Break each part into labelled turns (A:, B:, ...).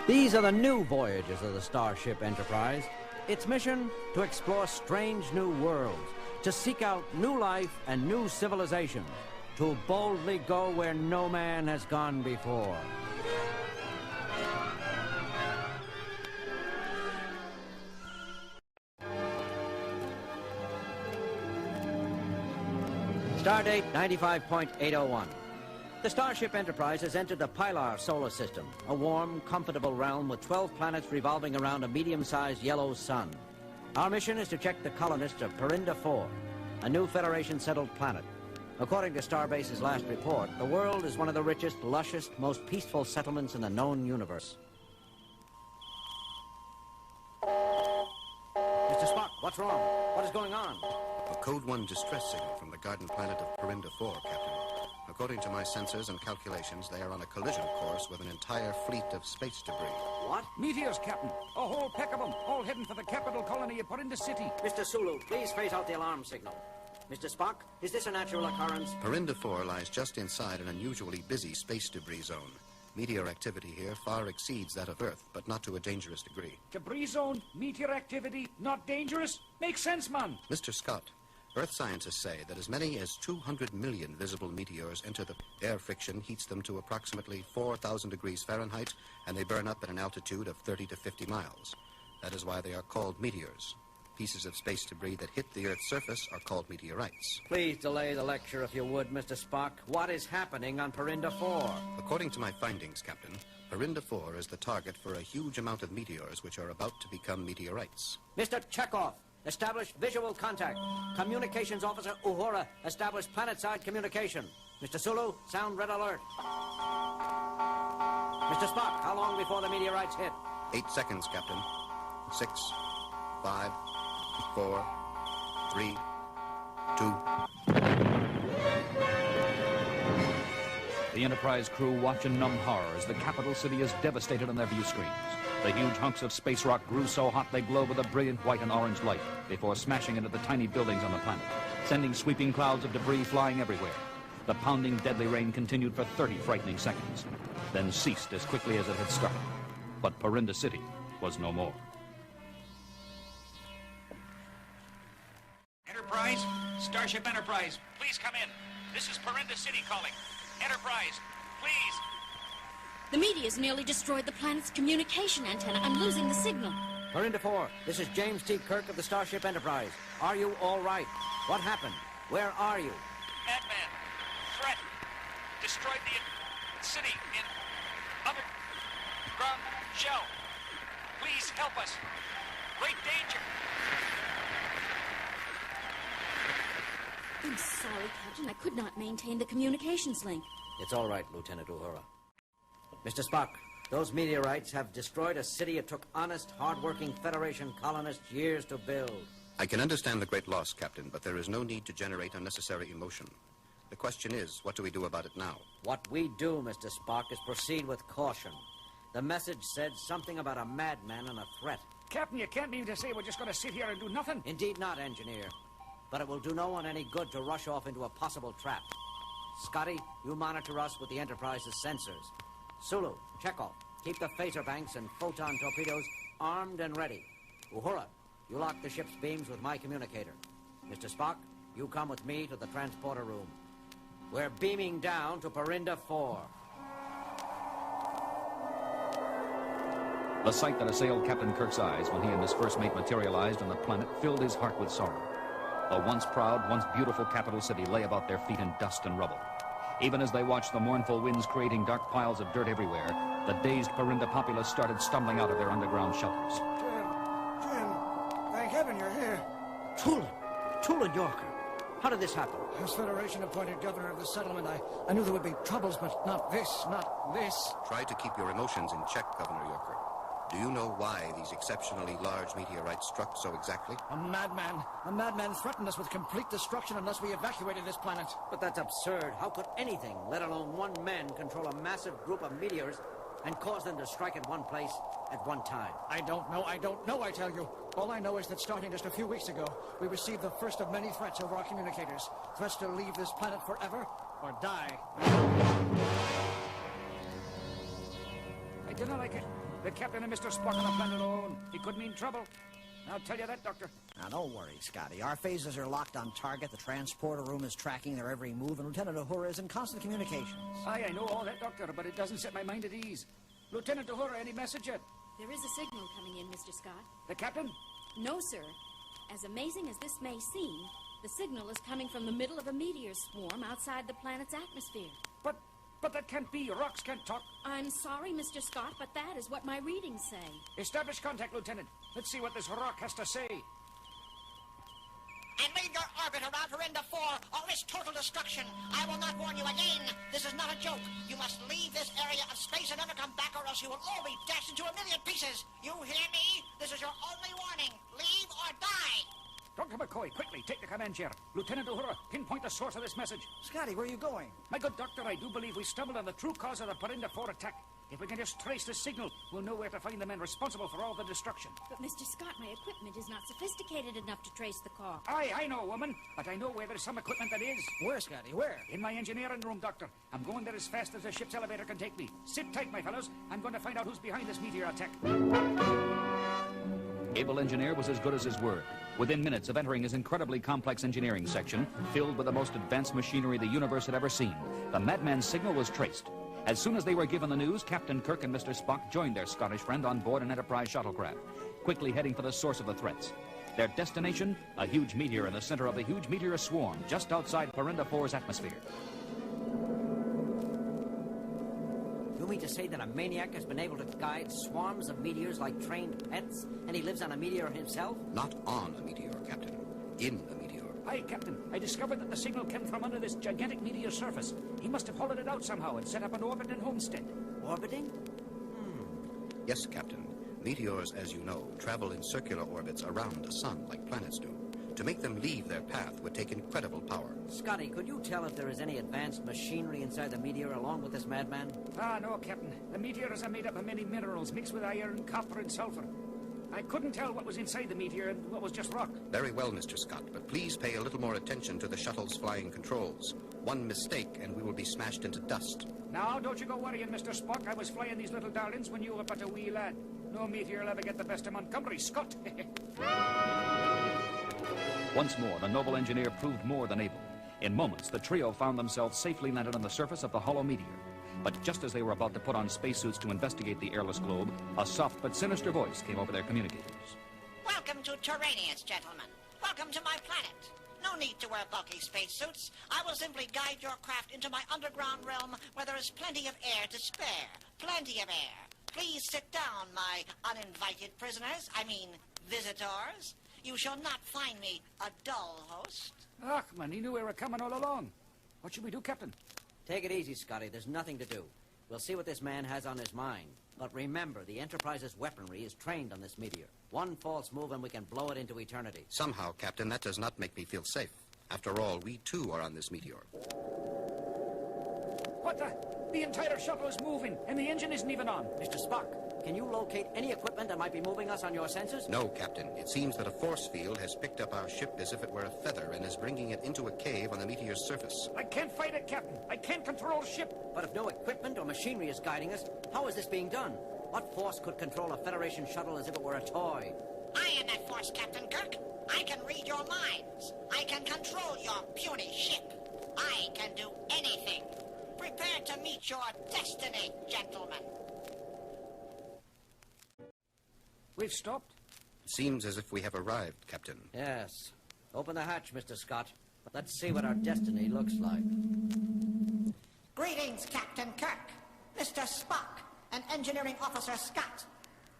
A: These are the new voyages of the Starship Enterprise. Its mission, to explore strange new worlds, to seek out new life and new civilizations, to boldly go where no man has gone before. Stardate 95.801. The Starship Enterprise has entered the Pilar solar system, a warm, comfortable realm with 12 planets revolving around a medium-sized yellow sun. Our mission is to check the colonists of Perinda 4, a new Federation-settled planet. According to Starbase's last report, the world is one of the richest, lushest, most peaceful settlements in the known universe. Mr. Spock, what's wrong? What is going on?
B: A Code 1 distress signal from the garden planet of Perinda 4, Captain. According to my sensors and calculations, they are on a collision course with an entire fleet of space debris.
A: What?
C: Meteors, Captain. A whole peck of them, all heading for the capital colony of Perinda City.
A: Mr. Sulu, please phase out the alarm signal. Mr. Spock, is this a natural occurrence?
B: Perinda 4 lies just inside an unusually busy space debris zone. Meteor activity here far exceeds that of Earth, but not to a dangerous degree.
C: Debris zone, meteor activity, not dangerous? Makes sense, man.
B: Mr. Scott, Earth scientists say that as many as 200 million visible meteors enter the air. Friction heats them to approximately 4,000 degrees Fahrenheit, and they burn up at an altitude of 30 to 50 miles. That is why they are called meteors. Pieces of space debris that hit the Earth's surface are called meteorites.
A: Please delay the lecture if you would, Mr. Spock. What is happening on Perinda 4?
B: According to my findings, Captain, Perinda 4 is the target for a huge amount of meteors which are about to become meteorites.
A: Mr. Chekhov, establish visual contact. Communications Officer Uhura, establish planet-side communication. Mr. Sulu, sound red alert. Mr. Spock, how long before the meteorites hit?
B: 8 seconds, Captain. 6, 5, 4, 3, 2.
D: The Enterprise crew watch in numb horror as the capital city is devastated on their view screens. The huge hunks of space rock grew so hot they glow with a brilliant white and orange light before smashing into the tiny buildings on the planet, sending sweeping clouds of debris flying everywhere. The pounding, deadly rain continued for 30 frightening seconds, then ceased as quickly as it had started. But Perinda City was no more.
C: Enterprise? Starship Enterprise, please come in. This is Perinda City calling. Enterprise, please.
E: The meteors nearly destroyed the planet's communication antenna. I'm losing the signal.
A: Perinda 4, this is James T. Kirk of the Starship Enterprise. Are you all right? What happened? Where are you?
C: Madman, threat, destroyed the city in underground shell. Please help us. Great danger.
E: I'm sorry, Captain. I could not maintain the communications link.
A: It's all right, Lieutenant Uhura. Mr. Spock, those meteorites have destroyed a city it took honest, hard-working Federation colonists years to build.
B: I can understand the great loss, Captain, but there is no need to generate unnecessary emotion. The question is, what do we do about it now?
A: What we do, Mr. Spock, is proceed with caution. The message said something about a madman and a threat.
C: Captain, you can't mean to say we're just going to sit here and do nothing?
A: Indeed not, Engineer. But it will do no one any good to rush off into a possible trap. Scotty, you monitor us with the Enterprise's sensors. Sulu, Chekhov, keep the phaser banks and photon torpedoes armed and ready. Uhura, you lock the ship's beams with my communicator. Mr. Spock, you come with me to the transporter room. We're beaming down to Perinda 4.
D: The sight that assailed Captain Kirk's eyes when he and his first mate materialized on the planet filled his heart with sorrow. The once proud, once beautiful capital city lay about their feet in dust and rubble. Even as they watched the mournful winds creating dark piles of dirt everywhere, the dazed Perinda populace started stumbling out of their underground shelters.
F: Jim, thank heaven you're here.
A: Tulin Yorker. How did this happen?
F: As Federation-appointed governor of the settlement, I knew there would be troubles, but not this.
B: Try to keep your emotions in check, Governor Yorker. Do you know why these exceptionally large meteorites struck so exactly?
F: A madman threatened us with complete destruction unless we evacuated this planet.
A: But that's absurd. How could anything, let alone one man, control a massive group of meteors and cause them to strike at one place at one time?
F: I don't know, I tell you. All I know is that starting just a few weeks ago, we received the first of many threats over our communicators. Threats to leave this planet forever, or die.
G: I don't like it. The captain and Mr. Spock on the planet alone. It could mean trouble. I'll tell you that, Doctor.
F: Now, don't worry, Scotty. Our phasers are locked on target. The transporter room is tracking their every move, and Lieutenant Uhura is in constant communications.
G: Aye, I know all that, Doctor, but it doesn't set my mind at ease. Lieutenant Uhura, any message yet?
E: There is a signal coming in, Mr. Scott.
G: The captain?
E: No, sir. As amazing as this may seem, the signal is coming from the middle of a meteor swarm outside the planet's atmosphere.
G: But that can't be. Rocks can't talk.
E: I'm sorry, Mr. Scott, but that is what my readings say.
G: Establish contact, Lieutenant. Let's see what this rock has to say.
H: And leave your orbit around Verinda 4 or risk total destruction. I will not warn you again. This is not a joke. You must leave this area of space and never come back, or else you will all be dashed into a million pieces. You hear me? This is your only warning. Leave or die.
G: Dr. McCoy, quickly, take the command chair. Lieutenant Uhura, pinpoint the source of this message.
F: Scotty, where are you going?
G: My good doctor, I do believe we stumbled on the true cause of the Verinda 4 attack. If we can just trace the signal, we'll know where to find the men responsible for all the destruction.
E: But, Mr. Scott, my equipment is not sophisticated enough to trace the cause.
G: Aye, I know, woman, but I know where there's some equipment that is.
F: Where, Scotty, where?
G: In my engineering room, Doctor. I'm going there as fast as the ship's elevator can take me. Sit tight, my fellows. I'm going to find out who's behind this meteor attack.
D: Able engineer was as good as his word. Within minutes of entering his incredibly complex engineering section, filled with the most advanced machinery the universe had ever seen, the madman's signal was traced. As soon as they were given the news, Captain Kirk and Mr. Spock joined their Scottish friend on board an Enterprise shuttlecraft, quickly heading for the source of the threats. Their destination, a huge meteor in the center of the huge meteor swarm, just outside Verinda 4's atmosphere.
A: You mean to say that a maniac has been able to guide swarms of meteors like trained pets, and he lives on a meteor himself?
B: Not on a meteor, Captain. In a meteor.
G: Aye, Captain. I discovered that the signal came from under this gigantic meteor surface. He must have hollowed it out somehow and set up an orbit in Homestead.
A: Orbiting?
B: Yes, Captain. Meteors, as you know, travel in circular orbits around the sun like planets do. To make them leave their path would take incredible power.
A: Scotty, could you tell if there is any advanced machinery inside the meteor along with this madman?
G: Ah, no, Captain. The meteors are made up of many minerals mixed with iron, copper, and sulfur. I couldn't tell what was inside the meteor and what was just rock.
B: Very well, Mr. Scott, but please pay a little more attention to the shuttle's flying controls. One mistake and we will be smashed into dust.
G: Now, don't you go worrying, Mr. Spock. I was flying these little darlings when you were but a wee lad. No meteor will ever get the best of Montgomery, Scott.
D: Once more, the noble engineer proved more than able. In moments, the trio found themselves safely landed on the surface of the hollow meteor. But just as they were about to put on spacesuits to investigate the airless globe, a soft but sinister voice came over their communicators.
H: Welcome to Terranius, gentlemen. Welcome to my planet. No need to wear bulky spacesuits. I will simply guide your craft into my underground realm where there is plenty of air to spare. Plenty of air. Please sit down, my uninvited prisoners. I mean, visitors. You shall not find me a dull host.
G: Ach, man, he knew we were coming all along. What should we do, Captain?
A: Take it easy, Scotty. There's nothing to do. We'll see what this man has on his mind. But remember, the Enterprise's weaponry is trained on this meteor. One false move and we can blow it into eternity.
B: Somehow, Captain, that does not make me feel safe. After all, we too are on this meteor.
G: What the? The entire shuttle is moving, and the engine isn't even on.
A: Mr. Spock, can you locate any equipment that might be moving us on your sensors?
B: No, Captain. It seems that a force field has picked up our ship as if it were a feather and is bringing it into a cave on the meteor's surface.
G: I can't fight it, Captain. I can't control the ship.
A: But if no equipment or machinery is guiding us, how is this being done? What force could control a Federation shuttle as if it were a toy?
H: I am that force, Captain Kirk. I can read your minds. I can control your puny ship. I can do anything. Prepare to meet your destiny, gentlemen.
G: We've stopped.
B: It seems as if we have arrived, Captain.
A: Yes. Open the hatch, Mr. Scott. Let's see what our destiny looks like.
H: Greetings, Captain Kirk, Mr. Spock, and Engineering Officer Scott.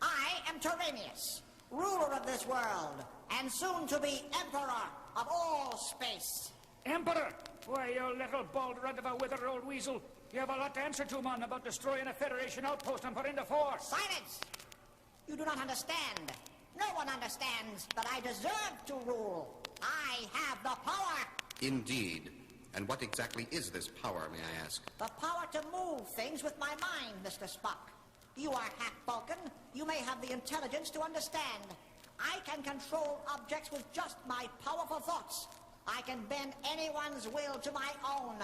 H: I am Terranius, ruler of this world, and soon to be Emperor of all space.
G: Emperor! Why, you little bald runt of a withered old weasel. You have a lot to answer to, man, about destroying a Federation outpost on Verinda 4.
H: Silence! You do not understand. No one understands that I deserve to rule. I have the power.
B: Indeed. And what exactly is this power, may I ask?
H: The power to move things with my mind, Mr. Spock. You are half Vulcan. You may have the intelligence to understand. I can control objects with just my powerful thoughts. I can bend anyone's will to my own.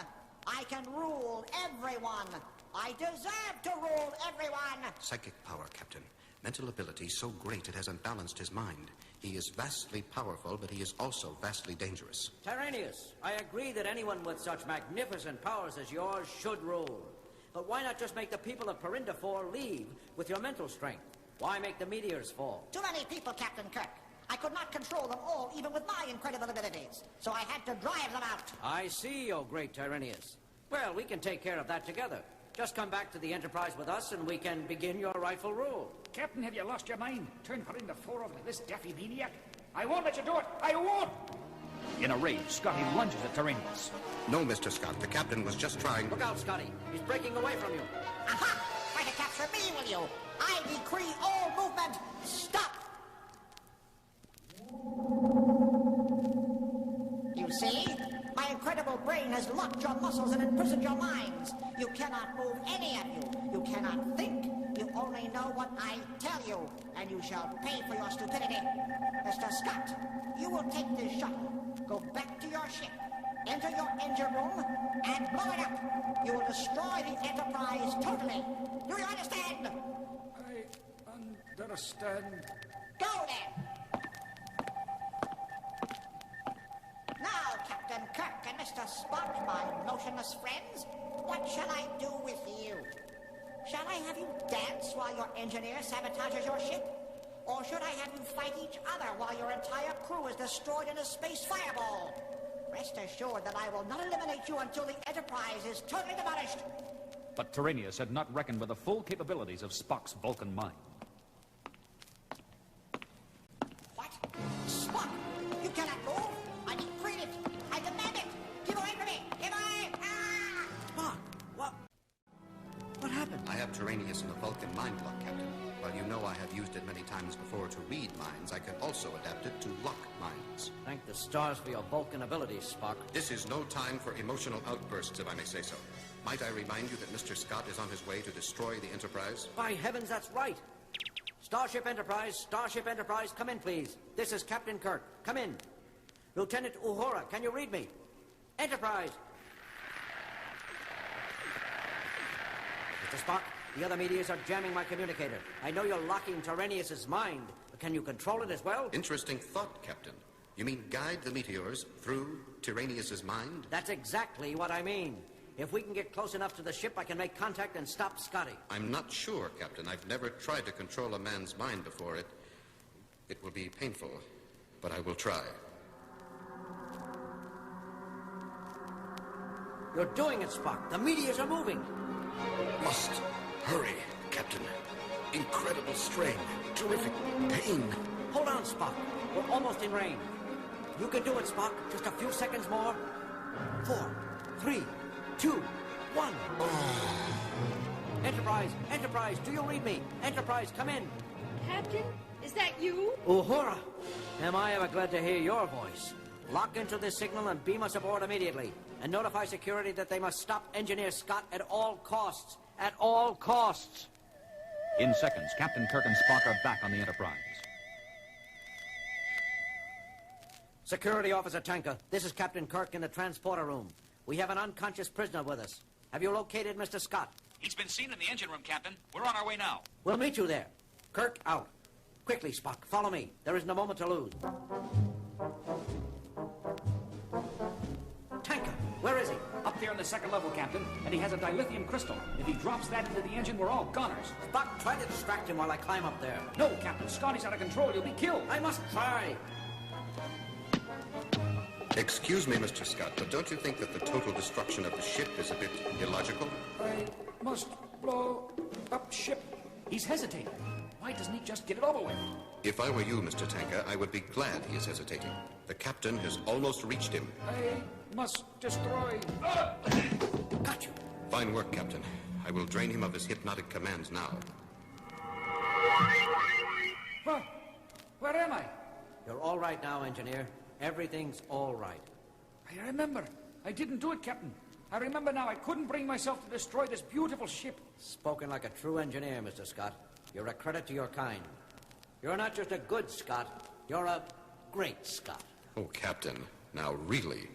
H: I can rule everyone. I deserve to rule everyone.
B: Psychic power, Captain. Mental ability so great it has unbalanced his mind. He is vastly powerful, but he is also vastly dangerous.
A: Tyranius, I agree that anyone with such magnificent powers as yours should rule. But why not just make the people of Perinda 4 leave with your mental strength? Why make the meteors fall?
H: Too many people, Captain Kirk. I could not control them all, even with my incredible abilities. So I had to drive them out.
A: I see, O great Tyranius. Well, we can take care of that together. Just come back to the Enterprise with us and we can begin your rightful rule.
G: Captain, have you lost your mind? Turn Perinda 4 over to this daffy maniac? I won't let you do it! I won't!
D: In a rage, Scotty lunges at Tyranius.
B: No, Mr. Scott. The captain was just trying...
A: Look out, Scotty. He's breaking away from you.
H: Aha! Try to capture me, will you? I decree all movement. Stop! You see? My incredible brain has locked your muscles and imprisoned your minds. You cannot move, any of you. You cannot think. You only know what I tell you, and you shall pay for your stupidity. Mr. Scott, you will take this shuttle, go back to your ship, enter your engine room, and blow it up. You will destroy the Enterprise totally. Do you understand?
G: I understand.
H: Go then! Now, Captain Kirk and Mr. Spock, my motionless friends, what shall I do with you? Shall I have you dance while your engineer sabotages your ship? Or should I have you fight each other while your entire crew is destroyed in a space fireball? Rest assured that I will not eliminate you until the Enterprise is totally demolished.
D: But Tyranius had not reckoned with the full capabilities of Spock's Vulcan mind.
H: What? Spock, you cannot move. I decree it. I demand it. Give away from me. Give away. Ah!
A: Spock, what happened?
B: I have Tyranius in the Vulcan mind lock, Captain. While you know I have used it many times before to read minds, I can also adapt it to lock minds.
A: Thank the stars for your Vulcan abilities, Spock.
B: This is no time for emotional outbursts, if I may say so. Might I remind you that Mr. Scott is on his way to destroy the Enterprise?
A: By heavens, that's right. Starship Enterprise, come in, please. This is Captain Kirk. Come in. Lieutenant Uhura, can you read me? Enterprise. Mr. Spock, the other meteors are jamming my communicator. I know you're locking Tyranius' mind, but can you control it as well?
B: Interesting thought, Captain. You mean guide the meteors through Tyranius' mind?
A: That's exactly what I mean. If we can get close enough to the ship, I can make contact and stop Scotty.
B: I'm not sure, Captain. I've never tried to control a man's mind before. It will be painful, but I will try.
A: You're doing it, Spock. The meteors are moving.
B: Must hurry, Captain. Incredible strain. Terrific pain.
A: Hold on, Spock. We're almost in range. You can do it, Spock. Just a few seconds more. 4, 3, 2, 1. Enterprise, do you read me? Enterprise, come in.
E: Captain, is that you?
A: Uhura, am I ever glad to hear your voice. Lock into this signal and beam us aboard immediately. And notify security that they must stop Engineer Scott at all costs. At all costs.
D: In seconds, Captain Kirk and Spock are back on the Enterprise.
A: Security Officer Tanker, this is Captain Kirk in the transporter room. We have an unconscious prisoner with us. Have you located Mr. Scott?
C: He's been seen in the engine room, Captain. We're on our way now.
A: We'll meet you there. Kirk, out. Quickly, Spock, follow me. There isn't a moment to lose. Tanker, where is he?
G: Up there on the second level, Captain, and he has a dilithium crystal. If he drops that into the engine, we're all goners.
A: Spock, try to distract him while I climb up there.
G: No, Captain, Scotty's out of control. You'll be killed.
A: I must try.
B: Excuse me, Mr. Scott, but don't you think that the total destruction of the ship is a bit illogical?
G: I must blow up ship. He's hesitating. Why doesn't he just get it over with?
B: If I were you, Mr. Tanker, I would be glad he is hesitating. The captain has almost reached him.
G: I must destroy...
A: Got you.
B: Fine work, Captain. I will drain him of his hypnotic commands now.
G: Where am I?
A: You're all right now, engineer. Everything's all right.
G: I remember. I didn't do it, Captain. I remember now. I couldn't bring myself to destroy this beautiful ship.
A: Spoken like a true engineer, Mr. Scott. You're a credit to your kind. You're not just a good Scott. You're a great Scott.
B: Oh, Captain. Now, really.